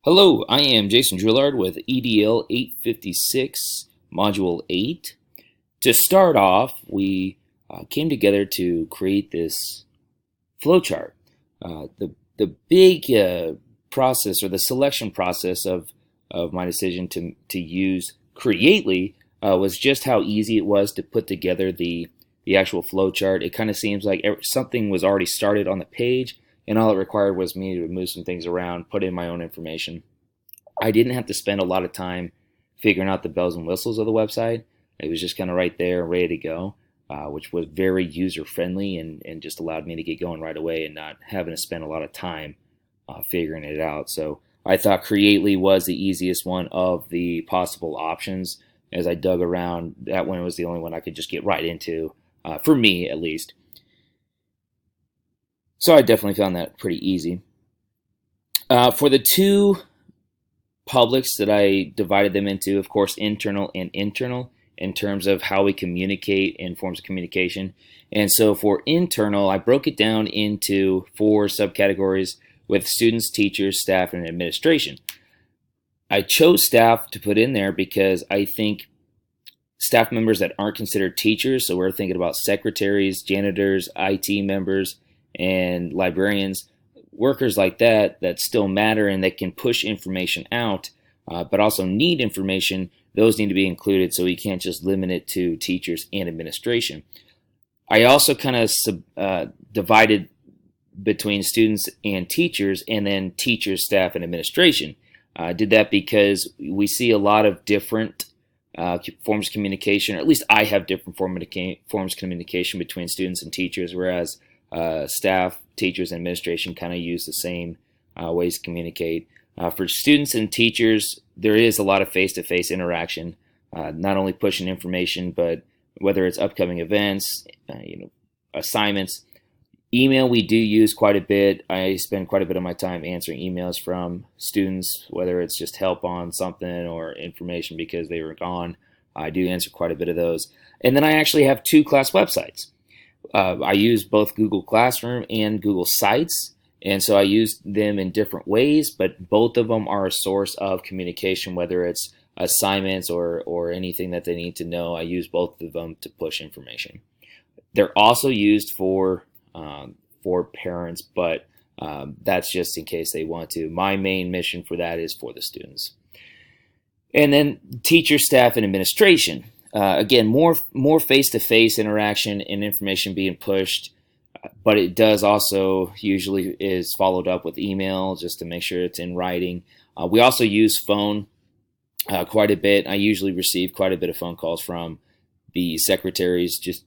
Hello, I am Jason Drillard with EDL 856, Module 8. To start off, we came together to create this flowchart. The big process or the selection process of my decision to use Creately was just how easy it was to put together the actual flowchart. It kind of seems like something was already started on the page, and all it required was me to move some things around, put in my own information. I didn't have to spend a lot of time figuring out the bells and whistles of the website. It was just kind of right there, ready to go, which was very user friendly and just allowed me to get going right away and not having to spend a lot of time figuring it out. So I thought Creately was the easiest one of the possible options. As I dug around, that one was the only one I could just get right into, for me at least. So I definitely found that pretty easy. For the two publics that I divided them into, of course, internal and internal in terms of how we communicate in forms of communication. And so for internal, I broke it down into 4 subcategories with students, teachers, staff, and administration. I chose staff to put in there because I think staff members that aren't considered teachers, so we're thinking about secretaries, janitors, IT members, and librarians, workers like that still matter and that can push information out, but also need information. Those need to be included, so we can't just limit it to teachers and administration. I also kind of divided between students and teachers, and then teachers, staff, and administration. I did that because we see a lot of different forms of communication, or at least I have different forms of communication between students and teachers, whereas staff, teachers, and administration kind of use the same ways to communicate. For students and teachers, there is a lot of face-to-face interaction, not only pushing information, but whether it's upcoming events, assignments. Email we do use quite a bit. I spend quite a bit of my time answering emails from students, whether it's just help on something or information because they were gone. I do answer quite a bit of those. And then I actually have 2 class websites. I use both Google Classroom and Google Sites, and so I use them in different ways, but both of them are a source of communication, whether it's assignments or anything that they need to know. I use both of them to push information. They're also used for parents, but that's just in case they want to. My main mission for that is for the students. And then teacher, staff, and administration. Again, more face-to-face interaction and information being pushed, but it does also usually is followed up with email just to make sure it's in writing. We also use phone quite a bit. I usually receive quite a bit of phone calls from the secretaries, just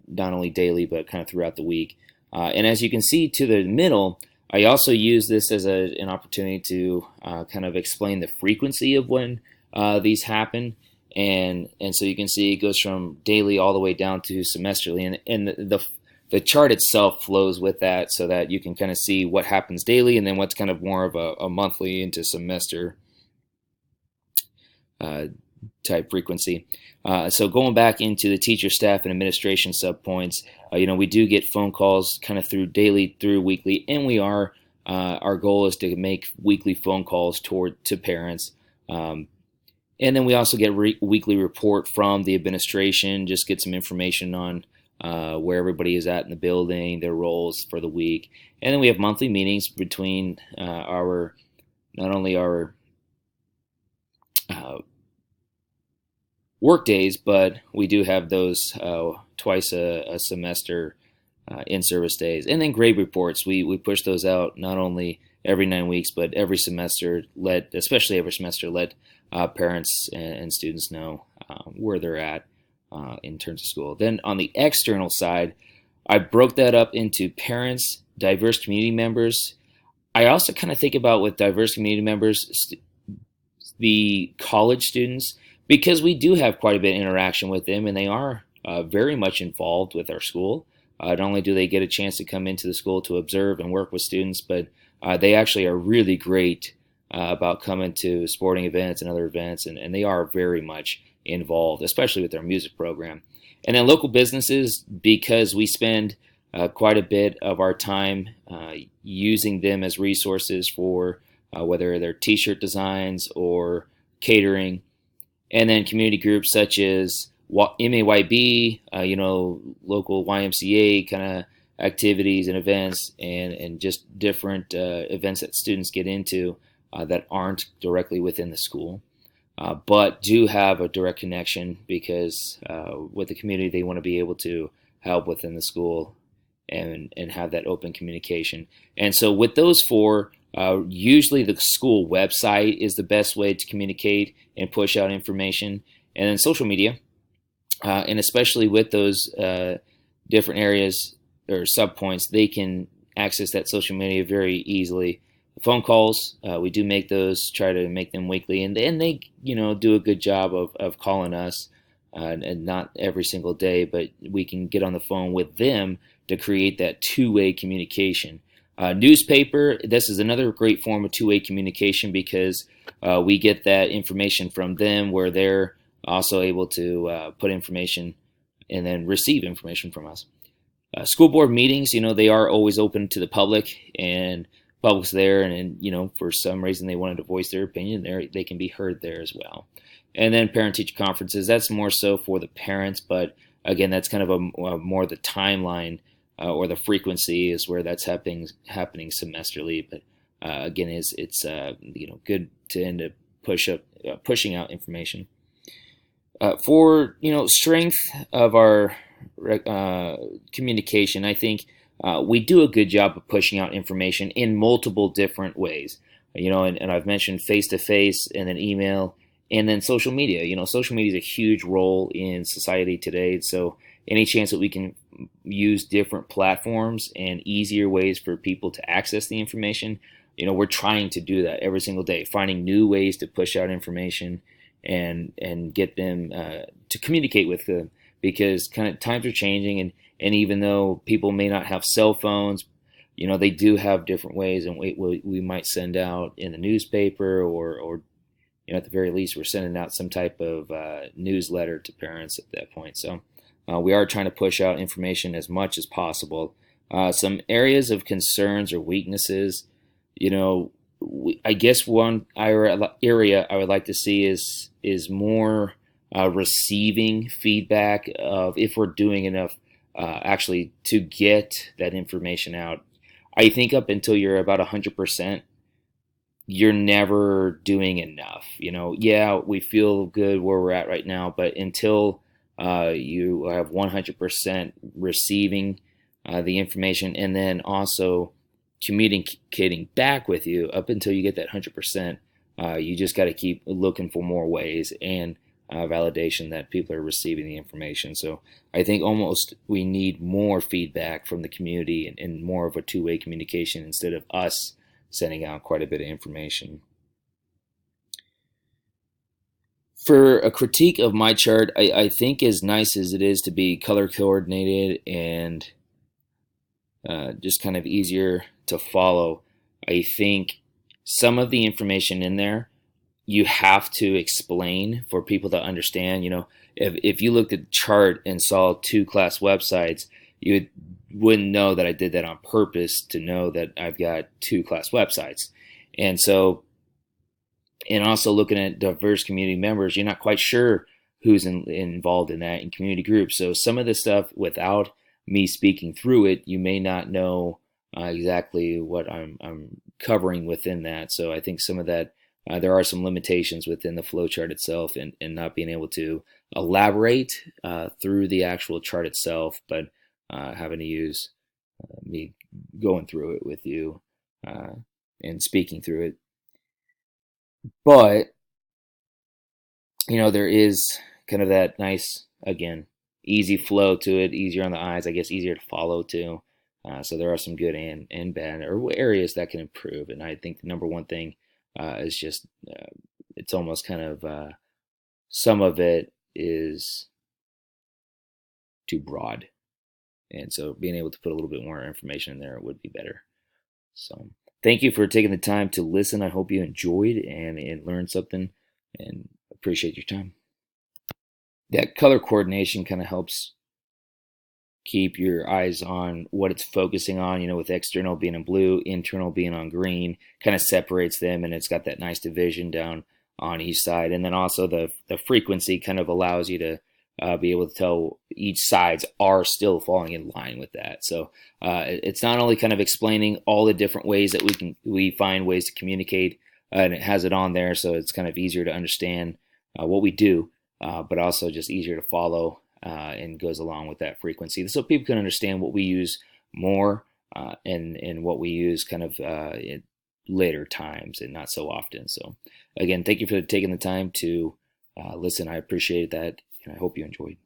not only daily, but kind of throughout the week. And as you can see to the middle, I also use this as an opportunity to kind of explain the frequency of when these happen. And so you can see it goes from daily all the way down to semesterly, and the chart itself flows with that so that you can kind of see what happens daily and then what's kind of more of a monthly into semester type frequency. So going back into the teacher, staff, and administration subpoints, we do get phone calls kind of through daily, through weekly, and we are our goal is to make weekly phone calls to parents. And then we also get weekly report from the administration, just get some information on where everybody is at in the building, their roles for the week. And then we have monthly meetings between not only our work days, but we do have those twice a semester in-service days. And then grade reports, we push those out not only every 9 weeks, but every semester, especially every semester, let parents and students know where they're at in terms of school. Then on the external side, I broke that up into parents, diverse community members. I also kind of think about with diverse community members, the college students, because we do have quite a bit of interaction with them, and they are very much involved with our school. Not only do they get a chance to come into the school to observe and work with students, but they actually are really great about coming to sporting events and other events, and they are very much involved, especially with our music program. And then local businesses, because we spend quite a bit of our time using them as resources for whether they're t-shirt designs or catering. And then community groups such as MAYB, local YMCA kind of activities and events, and just different events that students get into that aren't directly within the school, but do have a direct connection because with the community, they want to be able to help within the school and have that open communication. And so with those four, usually the school website is the best way to communicate and push out information, and then social media, and especially with those different areas or subpoints, they can access that social media very easily. Phone calls, we do make those, try to make them weekly, and they do a good job of calling us, and not every single day, but we can get on the phone with them to create that two-way communication. Newspaper, this is another great form of two-way communication because we get that information from them where they're also able to put information and then receive information from us. School board meetings, they are always open to the public, and public's there, and for some reason they wanted to voice their opinion there, they can be heard there as well. And then parent-teacher conferences, that's more so for the parents, but again, that's kind of a more the timeline or the frequency is where that's happening semesterly. But again, it's good to end up pushing out information. For strength of our communication, I think we do a good job of pushing out information in multiple different ways. And I've mentioned face-to-face, and then email, and then social media. Social media is a huge role in society today. So any chance that we can use different platforms and easier ways for people to access the information, we're trying to do that every single day, finding new ways to push out information and get them to communicate with them, because kind of times are changing, and even though people may not have cell phones, they do have different ways, and we might send out in the newspaper or at the very least, we're sending out some type of newsletter to parents at that point. So we are trying to push out information as much as possible. Some areas of concerns or weaknesses, I guess one area I would like to see is more receiving feedback of if we're doing enough actually to get that information out. I think up until you're about 100%, you're never doing enough. Yeah, we feel good where we're at right now, but until you have 100% receiving the information and then also communicating back with you, up until you get that 100%, you just got to keep looking for more ways and validation that people are receiving the information. So I think almost we need more feedback from the community and more of a two-way communication instead of us sending out quite a bit of information. For a critique of my chart, I think as nice as it is to be color coordinated and just kind of easier to follow, I think some of the information in there you have to explain for people to understand. If you looked at the chart and saw 2 class websites, you wouldn't know that I did that on purpose to know that I've got 2 class websites. And so, and also looking at diverse community members, you're not quite sure who's involved in that in community groups. So some of this stuff, without me speaking through it, you may not know exactly what I'm covering within that. So I think some of that, there are some limitations within the flowchart itself and not being able to elaborate through the actual chart itself, but having to use me going through it with you and speaking through it. But, there is kind of that nice, again, easy flow to it, easier on the eyes, I guess easier to follow too. So there are some good and bad or areas that can improve. And I think the number one thing is just, it's almost kind of, some of it is too broad. And so being able to put a little bit more information in there would be better. So thank you for taking the time to listen. I hope you enjoyed and learned something, and appreciate your time. That color coordination kind of helps keep your eyes on what it's focusing on, with external being in blue, internal being on green, kind of separates them, and it's got that nice division down on each side. And then also the frequency kind of allows you to be able to tell each sides are still falling in line with that. So it's not only kind of explaining all the different ways that we find ways to communicate, and it has it on there, so it's kind of easier to understand what we do, but also just easier to follow, and goes along with that frequency, so people can understand what we use more, and what we use kind of in later times and not so often. So again, thank you for taking the time to listen. I appreciate that, and I hope you enjoyed.